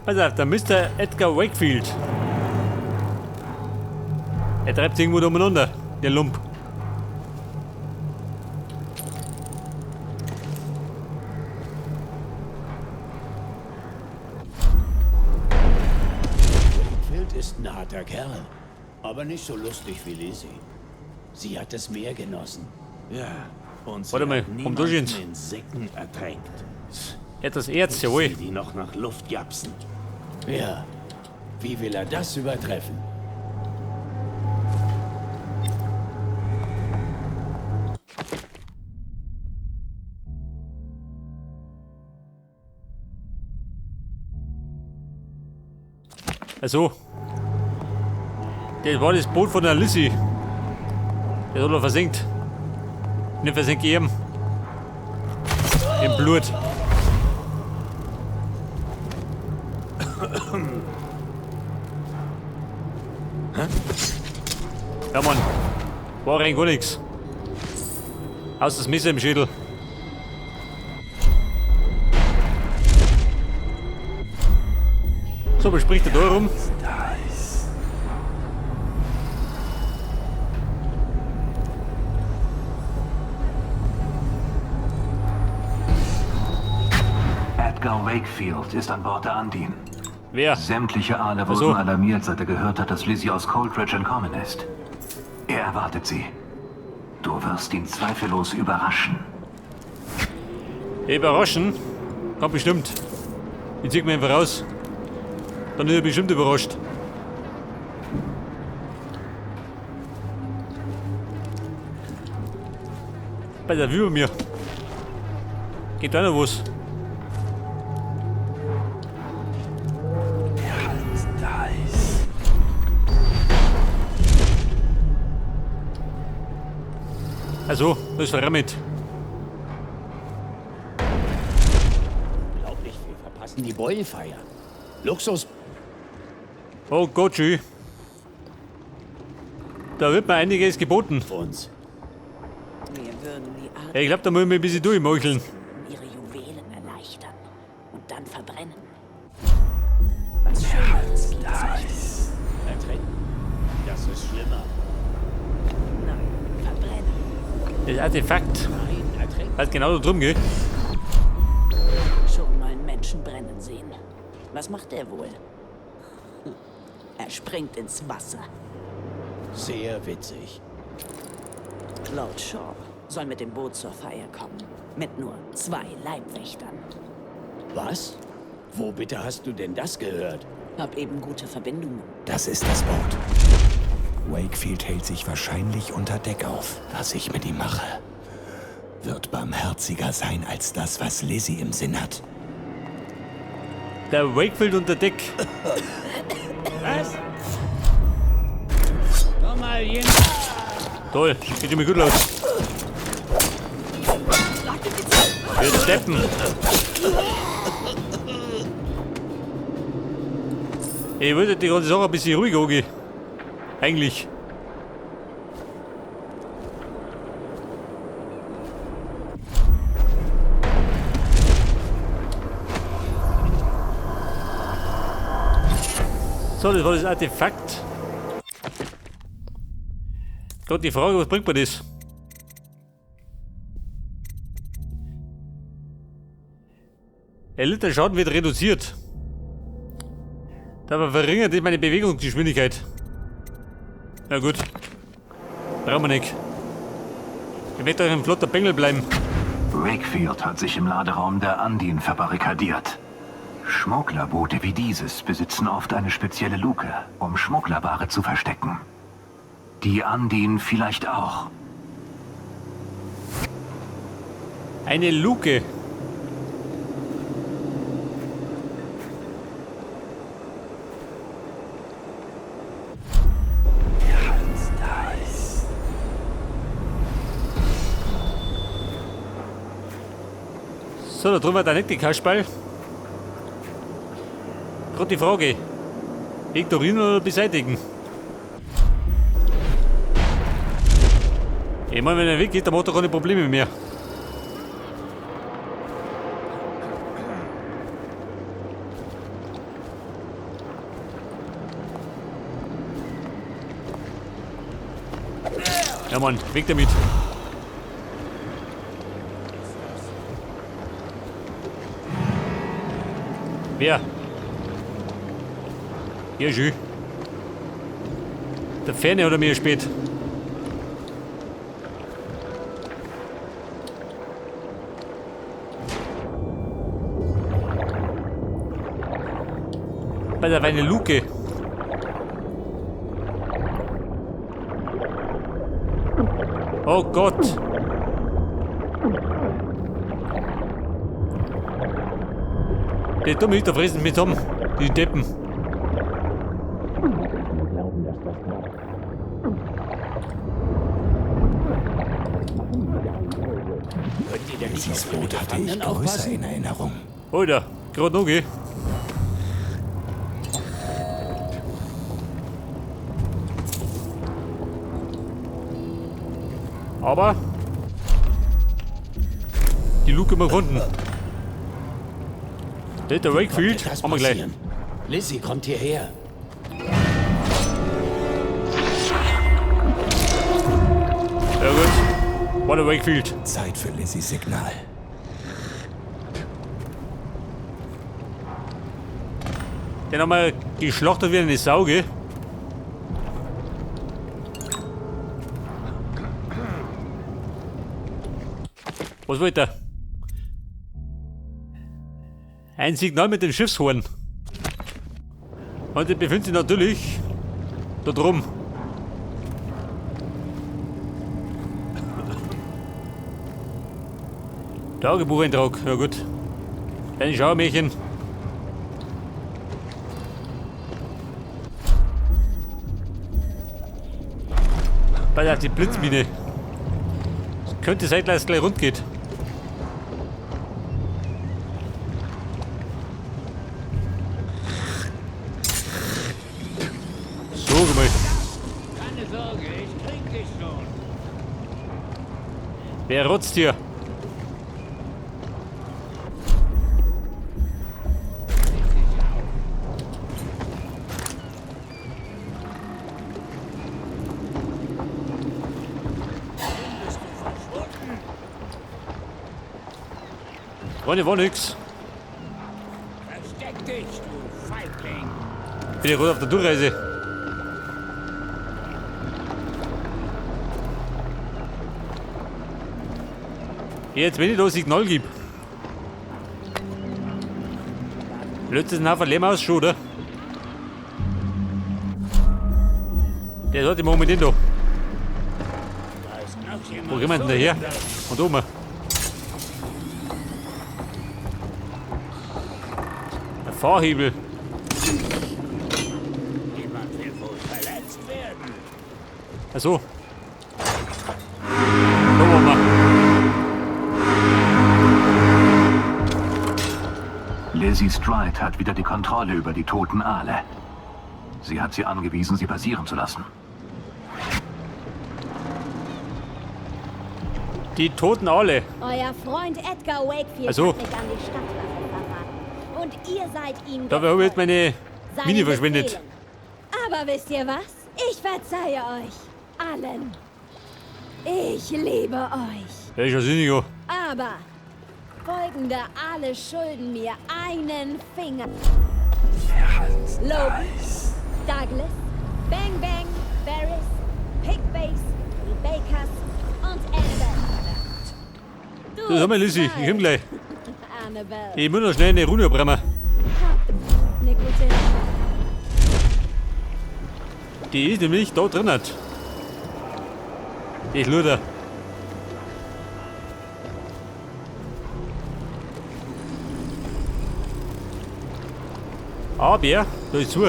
Pass auf, der Mr. Edgar Wakefield. Er treibt sich irgendwo da umeinander, der Lump. Wakefield ist ein harter Kerl, aber nicht so lustig wie Lizzie. Sie hat es mehr genossen. Ja, und sie Warte mal, hat komm durch niemanden ins. in Säcken ertränkt. Etwas Erz, jawohl. Die noch nach Luft japsen. Ja, wie will er das übertreffen? Also. Das war das Boot von der Lizzie. Der hat er versenkt. Nicht versenkt eben. Im Blut. Ja, Mann. War rein gar nichts. Außer das Messer im Schädel. So, was spricht er da rum? Edgar Wakefield ist an Bord der Undine. Wer? Sämtliche Aale Ach so. wurden alarmiert, seit er gehört hat, dass Lizzie aus Coldridge entkommen ist. Er erwartet sie. Du wirst ihn zweifellos überraschen. Überraschen? Kommt bestimmt. Ich zieh mich einfach raus. Dann ist er bestimmt überrascht. Bei der über mir. Geht da noch was? Also, das ist verrammelt. Unglaublich, wir verpassen die Beuelfeier. Luxus. Oh Gott, schön. Da wird mir einiges geboten. Uns. Wir würden die Art Ja, ich glaube, da muss ich mich ein bisschen durchmeucheln. ihre Juwelen erleichtern und dann verbrennen. Was Schöneres gibt es nicht. Ertränken. Das ist schlimmer. Nein, verbrennen. Das Artefakt. Nein, ertränken. Hat genau da drum, gell? Schon mal Menschen brennen sehen. Was macht er wohl? Er springt ins Wasser. Sehr witzig. Lord Shaw soll mit dem Boot zur Feier kommen. Mit nur 2 Leibwächtern. Was? Wo bitte hast du denn das gehört? Hab eben gute Verbindungen. Das ist das Boot. Wakefield hält sich wahrscheinlich unter Deck auf. Was ich mit ihm mache, wird barmherziger sein als das, was Lizzie im Sinn hat. Der Wakefield unter Deck. Was? Komm mal, jemand. Toll, geht schon mal gut los. Wir steppen. Ich würde die ganze Sache ein bisschen ruhig angehen. Eigentlich. So, das war das Artefakt. Gott, die Frage, was bringt mir das? Der Schaden wird reduziert. Dabei verringert das meine Bewegungsgeschwindigkeit. Na gut. Brauchen wir nicht. Ich möchte euch ein flotter Bengel bleiben. Wakefield hat sich im Laderaum der Undine verbarrikadiert. Schmugglerboote wie dieses besitzen oft eine spezielle Luke, um Schmugglerware zu verstecken. Die Undine vielleicht auch. Eine Luke. So, da drüben war der nette Kasperl. Gerade die Frage. Ignorieren oder beseitigen? Ich meine, wenn er weggeht, dann macht er keine Probleme mehr. Ja, Mann, weg damit. Wer? Ja, schön. Der Ferne oder mir spät? Bei der eine Luke. Oh Gott. Die dumme Hüter fressen mit um. Die Deppen. Könnt ihr denn nicht Dieses auf eure Boot hatte ich Gefangenen größer aufpassen? in Erinnerung. Alter, gerade noch geh. Aber die Luke mal gefunden. Der Wakefield Konnte das haben wir gleich. passieren? Lizzie kommt hierher. Ja gut. War der Wakefield. Zeit für Lizzies Signal. Den haben wir geschlachtet wie eine Sauge. Was wollte er? Ein Signal mit dem Schiffshorn. Und der befindet sich natürlich da drum. Tagebucheintrag, ja gut. Ein Schauermärchen. Bei der die Blitzmine. Es könnte sein, dass es gleich rund geht. So, guck mal. Keine Sorge, ich krieg dich schon. Wer rotzt hier? War nix. Versteck dich, du Feigling. Bin ja gut auf der Durchreise. Jetzt, wenn ich da ein Signal gebe. Löst das einen Haufen Lehm aus schon, oder? Der hat im Moment den da. Da ist noch jemand. Wo gehen wir denn daher? Und oben. Ein Fahrhebel. Jemand will wohl verletzt werden. Achso. Da waren wir. Lizzie Stride hat wieder die Kontrolle über die toten Aale. Sie hat sie angewiesen, sie passieren zu lassen. Die toten Aale. Euer Freund Edgar Wakefield Also. hat mich an die Stadtwache verraten. Und ihr seid ihm Da habe ich jetzt meine seinen Mini verschwendet. Befehlen. Aber wisst ihr was? Ich verzeihe euch. Allen. Ich liebe euch. Ja, ist ja sinniger. Aber folgende Aale schulden mir einen Finger. Logan, Douglas, Bang Bang, Barris, Pigbase, die Bakers und Annabelle. So, sag mal, Lizzie, ich komm gleich. Annabelle. Ich muss noch schnell eine Runde abbrennen. Eine gute Nacht. Die ist nämlich da drin. Ich luder. Aber, da ist zu.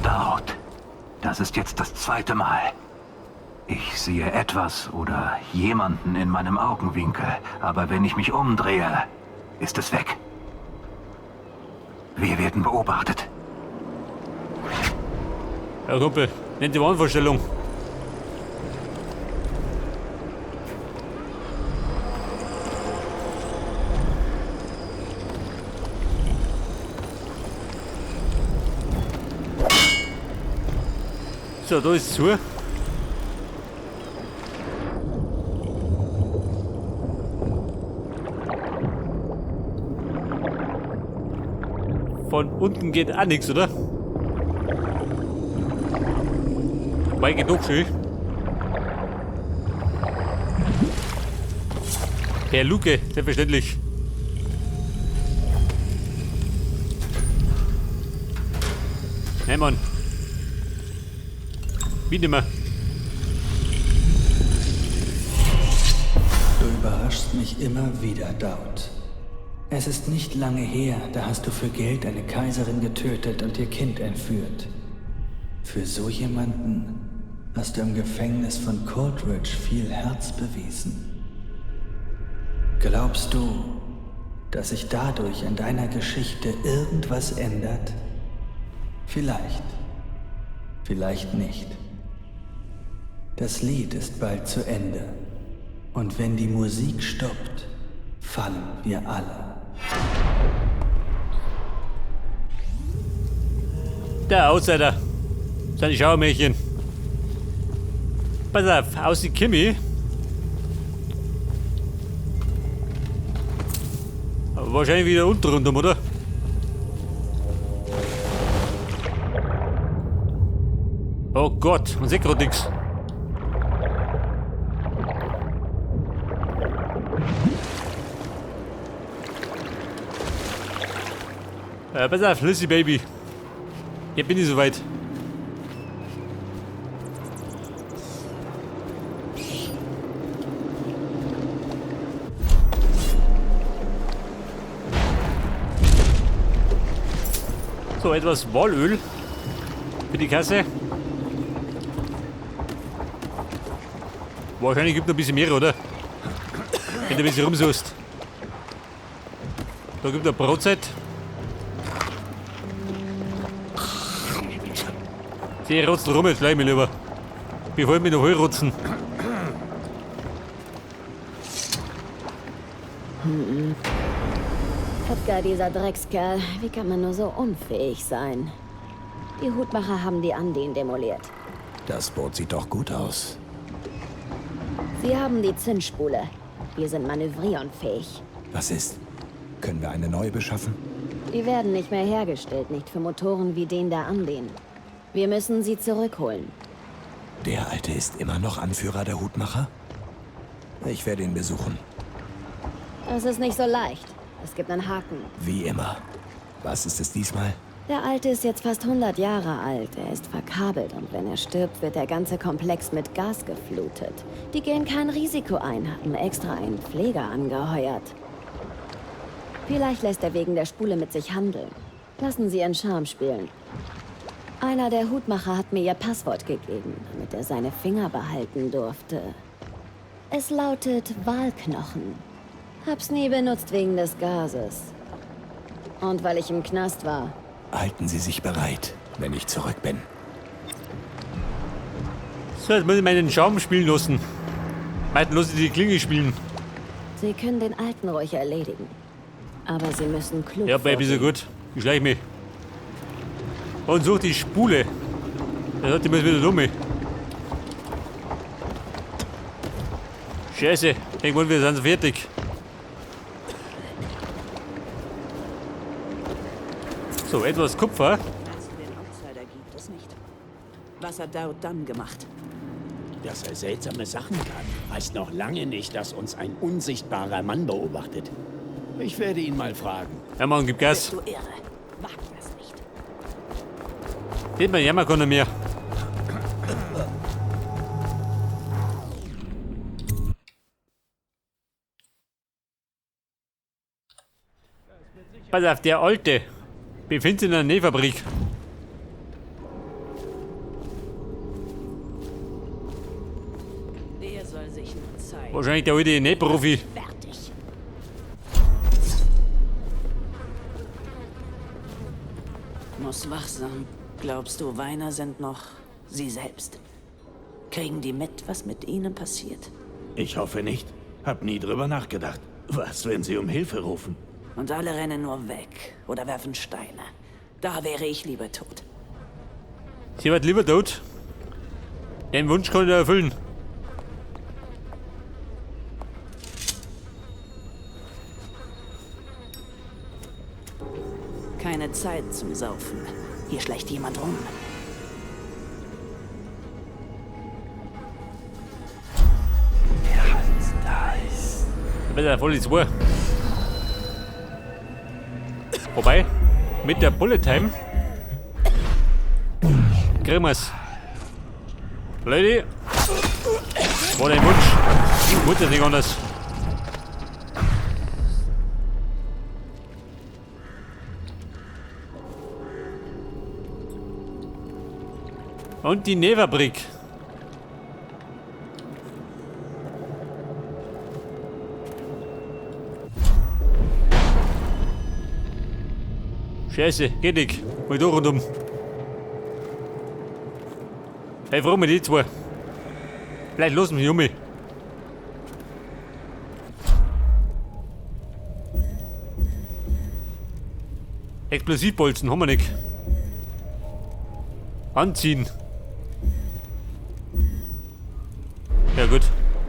Dort. Das ist jetzt das zweite Mal. Ich sehe etwas oder jemanden in meinem Augenwinkel, aber wenn ich mich umdrehe, ist es weg. Wir werden beobachtet. Ja, Kumpel, nennt die Wahnvorstellung. So, da ist es zu. Von unten geht auch nichts, oder? Wobei geht doch schön. Per Luke, selbstverständlich. Nein, Mann. Wie nimmer. Du überraschst mich immer wieder, Daud. Es ist nicht lange her, da hast du für Geld eine Kaiserin getötet und ihr Kind entführt. Für so jemanden hast du im Gefängnis von Coldridge viel Herz bewiesen. Glaubst du, dass sich dadurch in deiner Geschichte irgendwas ändert? Vielleicht. Vielleicht nicht. Das Lied ist bald zu Ende. Und wenn die Musik stoppt, fallen wir alle. Der Outsider. Seine Schauermädchen. Pass auf, aus die Kimi. Aber wahrscheinlich wieder unten rundum, oder? Oh Gott, man sieht gerade nichts. Pass auf, Lizzie Baby. Jetzt bin ich soweit. So, etwas Wollöl für die Kasse. Wahrscheinlich gibt es noch ein bisschen mehr, oder? Wenn du ein bisschen rumsuchst. Da gibt es eine Brotzeit. Sie rotzen rum, jetzt bleib mir lieber. Bevor ich mich noch rotzen. Edgar, dieser Dreckskerl, wie kann man nur so unfähig sein? Die Hutmacher haben die Andien demoliert. Das Boot sieht doch gut aus. Sie haben die Zündspule. Wir sind manövrierunfähig. Was ist? Können wir eine neue beschaffen? Die werden nicht mehr hergestellt, nicht für Motoren wie den der Andien. Wir müssen sie zurückholen. Der Alte ist immer noch Anführer der Hutmacher? Ich werde ihn besuchen. Das ist nicht so leicht. Es gibt einen Haken. Wie immer. Was ist es diesmal? Der Alte ist jetzt fast 100 Jahre alt. Er ist verkabelt und wenn er stirbt, wird der ganze Komplex mit Gas geflutet. Die gehen kein Risiko ein, haben extra einen Pfleger angeheuert. Vielleicht lässt er wegen der Spule mit sich handeln. Lassen Sie Ihren Charme spielen. Einer der Hutmacher hat mir ihr Passwort gegeben, damit er seine Finger behalten durfte. Es lautet Walknochen. Hab's nie benutzt wegen des Gases. Und weil ich im Knast war. Halten Sie sich bereit, wenn ich zurück bin. So, jetzt muss ich meinen Schaum spielen lassen. Meinen lasse ich die Klinge spielen. Sie können den Alten ruhig erledigen. Aber Sie müssen klug Ja, Baby, so gut. Ich schleich mich. Und such die Spule. Da hat die mal wieder dumme. Scheiße. Irgendwann wir sind fertig. So, etwas Kupfer. Also den Outsider gibt es nicht. Was hat Daud dann gemacht? Dass er seltsame Sachen kann, heißt noch lange nicht, dass uns ein unsichtbarer Mann beobachtet. Ich werde ihn mal fragen. Ja, Mann, gib Gas. Du irre. Wag das nicht. Den man jammer kann er mehr. Pass auf, der Alte befindet sich in einer Nähfabrik. Der soll sich nur zeigen. Wahrscheinlich der alte Nähprofi. Fertig. Muss wachsam. Glaubst du, Weiner sind noch sie selbst? Kriegen die mit, was mit ihnen passiert? Ich hoffe nicht. Hab nie drüber nachgedacht. Was, wenn sie um Hilfe rufen? Und alle rennen nur weg oder werfen Steine. Da wäre ich lieber tot. Sie wird lieber tot. Den Wunsch kann ich erfüllen. Keine Zeit zum Saufen. Hier schleicht jemand rum. Da wird er voll ins Ohr. Wobei, mit der Bullet Time kriegen wir's. Leute, war dein Wunsch. Muss ja nicht anders. Und die Nähfabrik. Scheiße, geht nicht. Mal durch und um. Hey, warum mit die zwei? Bleib los mit Junge. Explosivbolzen haben wir nicht. Anziehen. Ja gut.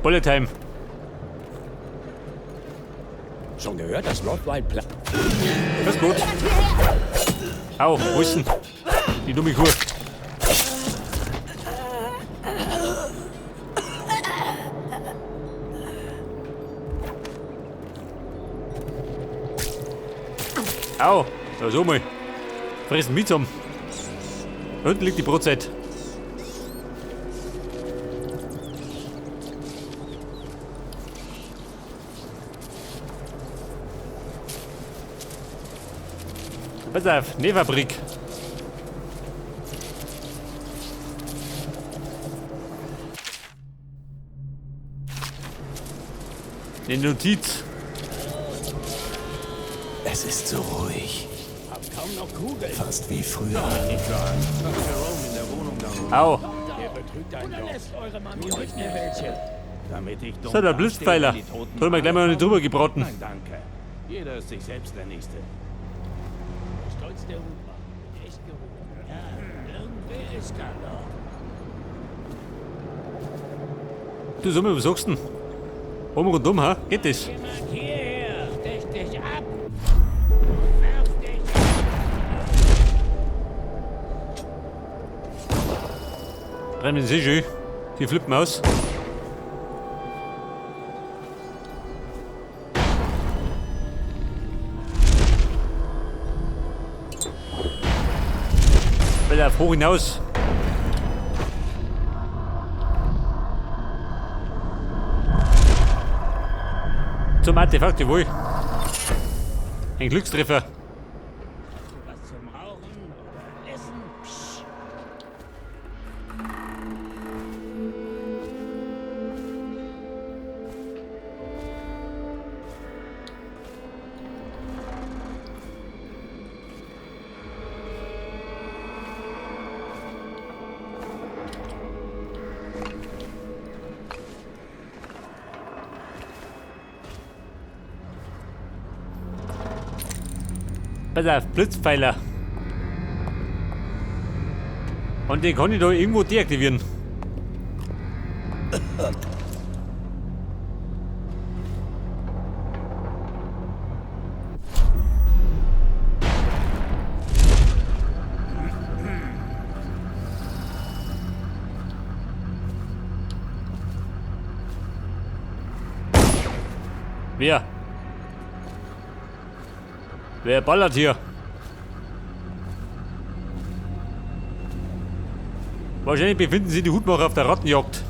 Bullet Time. Schon gehört, dass Rottweil platt. Das ist gut. Au, wo ist denn? Die dumme Kuh. Au, da so mal. Fressen mit zusammen. Unten liegt die Brotzeit. Pass auf, Nähfabrik. Eine Notiz. Es ist so ruhig. Hab kaum noch Kugeln. Fast wie früher. Au. Der betrügt einen doch. Lässt eure Mami euch mir welche. Damit ich So, der Blitzpfeiler. Da haben wir gleich mal eine drüber gebraten. Nein, danke. Jeder ist sich selbst der Nächste. Stolz der Hutmann. Echt gerufen. Ja, irgendwer ist da noch. Du, sag mal, was sagst du denn? Um und um, ha? Geht das? Jemand hierher. Stech dich ab. Werf dich. Bremen Sie schön. Die flippen aus. Will auf hoch hinaus. Zum Artefakt, jawohl. Ein Glückstreffer. Was zum Rauchen oder Essen? Psst. Pass auf, Blitzpfeiler. Und den kann ich da irgendwo deaktivieren. Wer? Wer ballert hier? Wahrscheinlich befinden sich die Hutmacher auf der Rattenjagd.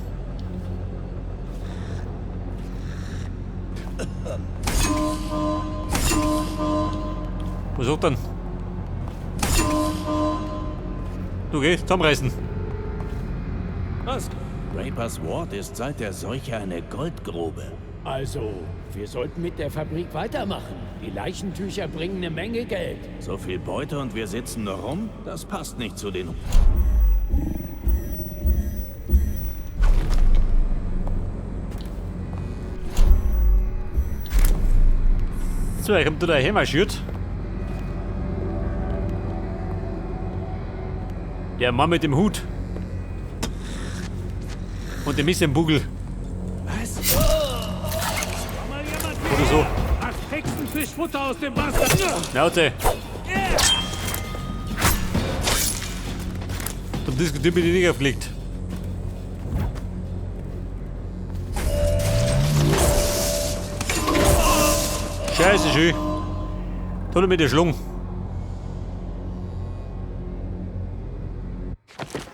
Was sagt denn? Du gehst, zusammenreißen. Was? Rapers Ward ist seit der Seuche eine Goldgrube. Also, wir sollten mit der Fabrik weitermachen. Die Leichentücher bringen eine Menge Geld. So viel Beute und wir sitzen nur rum? Das passt nicht zu den... So, er kommt da hermarschiert. Der Mann mit dem Hut. Und dem ist ein Bugel. Was? Oder so. Ach, Hexenfischfutter aus dem Wasser. Schnauze. Du diskutierst mit den Neger fliegt. Scheiße, schön. Toll mit der Schlung.